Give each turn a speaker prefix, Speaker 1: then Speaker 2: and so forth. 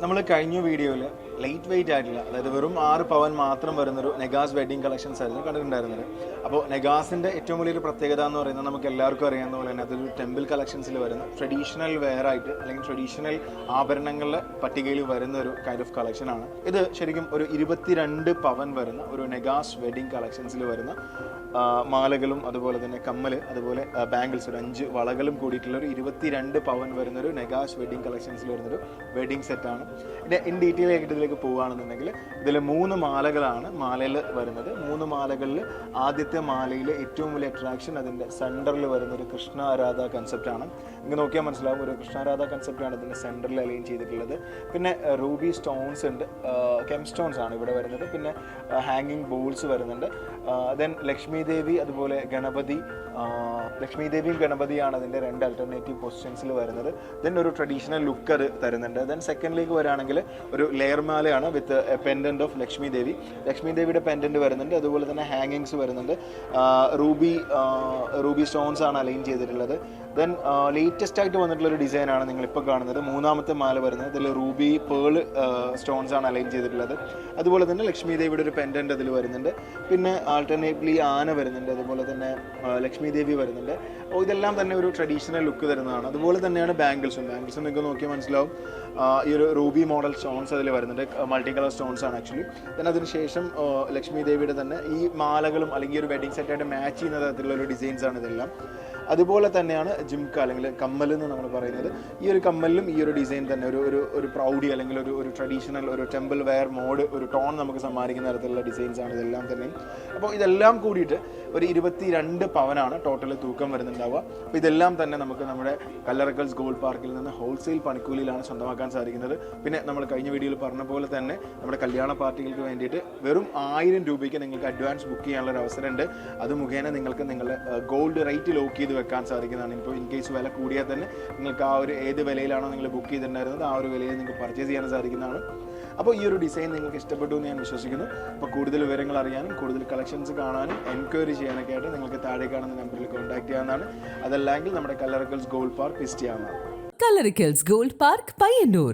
Speaker 1: നമ്മൾ കഴിഞ്ഞ വീഡിയോയിൽ ലൈറ്റ് വെയിറ്റ് ആയിട്ടുള്ള, അതായത് വെറും 6 പവൻ മാത്രം വരുന്നൊരു നെഗാസ് വെഡിങ് കളക്ഷൻസ് ആയിരുന്നു കണ്ടിട്ടുണ്ടായിരുന്നത്. അപ്പോൾ നെഗാസിൻ്റെ ഏറ്റവും വലിയൊരു പ്രത്യേകത എന്ന് പറയുന്നത് നമുക്ക് എല്ലാവർക്കും അറിയാവുന്ന പോലെ തന്നെ അതൊരു ടെമ്പിൾ കളക്ഷൻസിൽ വരുന്ന ട്രഡീഷണൽ വെയർ ആയിട്ട് അല്ലെങ്കിൽ ട്രഡീഷണൽ ആഭരണങ്ങളുടെ പട്ടികയിൽ വരുന്ന ഒരു കൈൻഡ് ഓഫ് കളക്ഷനാണ് ഇത്. ശരിക്കും ഒരു 22 പവൻ വരുന്ന ഒരു നെഗാസ് വെഡിങ് കളക്ഷൻസിൽ വരുന്ന മാലകളും അതുപോലെ തന്നെ കമ്മൽ, അതുപോലെ ബാംഗിൾസ്, ഒരു 5 വളകളും കൂടിയിട്ടുള്ള ഒരു 22 പവൻ വരുന്നൊരു നെഗാസ് വെഡിങ് കളക്ഷൻസിൽ വരുന്നൊരു വെഡിങ് സെറ്റാണ്. ഇൻ ഡീറ്റെയിൽ ആയിട്ട് ഇതിലേക്ക് പോവുകയാണെന്നുണ്ടെങ്കിൽ ഇതിൽ 3 മാലകളാണ് മാലയിൽ വരുന്നത്. 3 മാലകളിൽ ആദ്യത്തെ മാലയിൽ ഏറ്റവും വലിയ അട്രാക്ഷൻ അതിൻ്റെ സെൻറ്ററിൽ വരുന്ന ഒരു കൃഷ്ണ രാധ കൺസെപ്റ്റാണ്. ഇങ്ങനെ നോക്കിയാൽ മനസ്സിലാവും, ഒരു കൃഷ്ണ രാധ കൺസെപ്റ്റാണ് ഇതിൻ്റെ സെൻറ്ററിൽ അലൈൻ ചെയ്തിട്ടുള്ളത്. പിന്നെ റൂബി സ്റ്റോൺസ് ഉണ്ട്, കെം സ്റ്റോൺസ് ആണ് ഇവിടെ വരുന്നത്. പിന്നെ ഹാങ്ങിങ് ബോൾസ് വരുന്നുണ്ട്. ദെൻ ലക്ഷ്മി ദേവി, അതുപോലെ ഗണപതി. ലക്ഷ്മി ദേവിയും ഗണപതിയാണ് അതിൻ്റെ 2 അൾട്ടർനേറ്റീവ് പൊസിഷൻസിൽ വരുന്നത്. ദെൻ ഒരു ട്രഡീഷണൽ ലുക്ക് അത് തരുന്നുണ്ട്. ദെൻ സെക്കൻഡിലേക്ക് വരികയാണെങ്കിൽ ഒരു ലെയർ മാലയാണ് with pendant of Lakshmi Devi. Lakshmi ദേവിയുടെ പെൻഡൻറ്റ് വരുന്നുണ്ട്, അതുപോലെ തന്നെ ഹാങ്ങിങ്സ് വരുന്നുണ്ട്. റൂബി സ്റ്റോൺസ് ആണ് അലൈൻ ചെയ്തിട്ടുള്ളത്. ദെൻ ലേറ്റസ്റ്റ് ആയിട്ട് വന്നിട്ടുള്ള ഒരു ഡിസൈനാണ് നിങ്ങളിപ്പോൾ കാണുന്നത്. 3ാമത്തെ മാല വരുന്നത് ഇതിൽ റൂബി പേൾ സ്റ്റോൺസ് ആണ് അലൈൻ ചെയ്തിട്ടുള്ളത്. അതുപോലെ തന്നെ ലക്ഷ്മി ദേവിയുടെ ഒരു പെൻഡൻറ്റ് അതിൽ വരുന്നുണ്ട്. പിന്നെ ആൾട്ടർനേറ്റ്ലി ആന വരുന്നുണ്ട്, അതുപോലെ തന്നെ ലക്ഷ്മി ദേവി വരുന്നുണ്ട്. അപ്പോൾ ഇതെല്ലാം തന്നെ ഒരു ട്രഡീഷണൽ ലുക്ക് തരുന്നതാണ്. അതുപോലെ തന്നെയാണ് ബാംഗിൾസും നിങ്ങൾക്ക് നോക്കിയാൽ മനസ്സിലാവും. ഈ ഒരു റൂബി മോഡൽ സ്റ്റോൺസ് അതിൽ വരുന്നുണ്ട്, മൾട്ടി കളർ സ്റ്റോൺസ് ആണ് ആക്ച്വലി. then അതിനുശേഷം ലക്ഷ്മി ദേവിയുടെ തന്നെ ഈ മാലകളും അല്ലെങ്കിൽ ഒരു വെഡിങ് സെറ്റായിട്ട് മാച്ച് ചെയ്യുന്ന തരത്തിലുള്ള ഒരു ഡിസൈൻസ് ആണ് ഇതെല്ലാം. അതുപോലെ തന്നെയാണ് ജിംക അല്ലെങ്കിൽ കമ്മൽ എന്ന് നമ്മൾ പറയുന്നത്. ഈ ഒരു കമ്മലിലും ഈ ഒരു ഡിസൈൻ തന്നെ ഒരു പ്രൗഡി അല്ലെങ്കിൽ ഒരു ട്രഡീഷണൽ ഒരു ടെമ്പിൾ വെയർ മോഡ് ഒരു ടോൺ നമുക്ക് സമ്മാനിക്കുന്ന തരത്തിലുള്ള ഡിസൈൻസ് ആണ് ഇതെല്ലാം തന്നെ. അപ്പോൾ ഇതെല്ലാം കൂടിയിട്ട് ഒരു 22 പവനാണ് ടോട്ടൽ തൂക്കം വരുന്നുണ്ടാവുക. അപ്പോൾ ഇതെല്ലാം തന്നെ നമുക്ക് നമ്മുടെ കല്ലറക്കൽസ് ഗോൾഡ് പാർക്കിൽ നിന്ന് ഹോൾസെയിൽ പണിക്കൂലിയിലാണ് സ്വന്തമാക്കാൻ സാധിക്കുന്നത്. പിന്നെ നമ്മൾ കഴിഞ്ഞ വീഡിയോയിൽ പറഞ്ഞ പോലെ തന്നെ നമ്മുടെ കല്യാണ പാർട്ടികൾക്ക് വേണ്ടിയിട്ട് വെറും 1000 രൂപയ്ക്ക് നിങ്ങൾക്ക് അഡ്വാൻസ് ബുക്ക് ചെയ്യാനുള്ള ഒരു അവസരമുണ്ട്. അത് മുഖേന നിങ്ങൾക്ക് നിങ്ങളുടെ ഗോൾഡ് റേറ്റ് ലോക്ക് ചെയ്ത് വെക്കാൻ സാധിക്കുന്നതാണ്. ഇപ്പോൾ ഇൻ കേസ് വില കൂടിയാൽ തന്നെ നിങ്ങൾക്ക് ആ ഒരു ഏത് വിലയിലാണോ നിങ്ങൾ ബുക്ക് ചെയ്തിട്ടുണ്ടായിരുന്നത് ആ ഒരു വിലയിൽ നിങ്ങൾക്ക് പർച്ചേസ് ചെയ്യാൻ സാധിക്കുന്നതാണ്. അപ്പോൾ ഈ ഒരു ഡിസൈൻ നിങ്ങൾക്ക് ഇഷ്ടപ്പെട്ടു എന്ന് ഞാൻ വിശ്വസിക്കുന്നു. അപ്പോൾ കൂടുതൽ വിവരങ്ങൾ അറിയാനും കൂടുതൽ കളക്ഷൻസ് കാണാനും എൻക്വയറി ചെയ്യാനൊക്കെ ആയിട്ട് നിങ്ങൾക്ക് താഴെ കാണുന്ന നമ്പറിൽ കോൺടാക്ട് ചെയ്യാവുന്നതാണ്. അതല്ലെങ്കിൽ നമ്മുടെ കല്ലറക്കൽസ് ഗോൾഡ് പാർക്ക് വിസിറ്റ് ചെയ്യാവുന്നതാണ്.
Speaker 2: Kallarickals gold park Payyanur.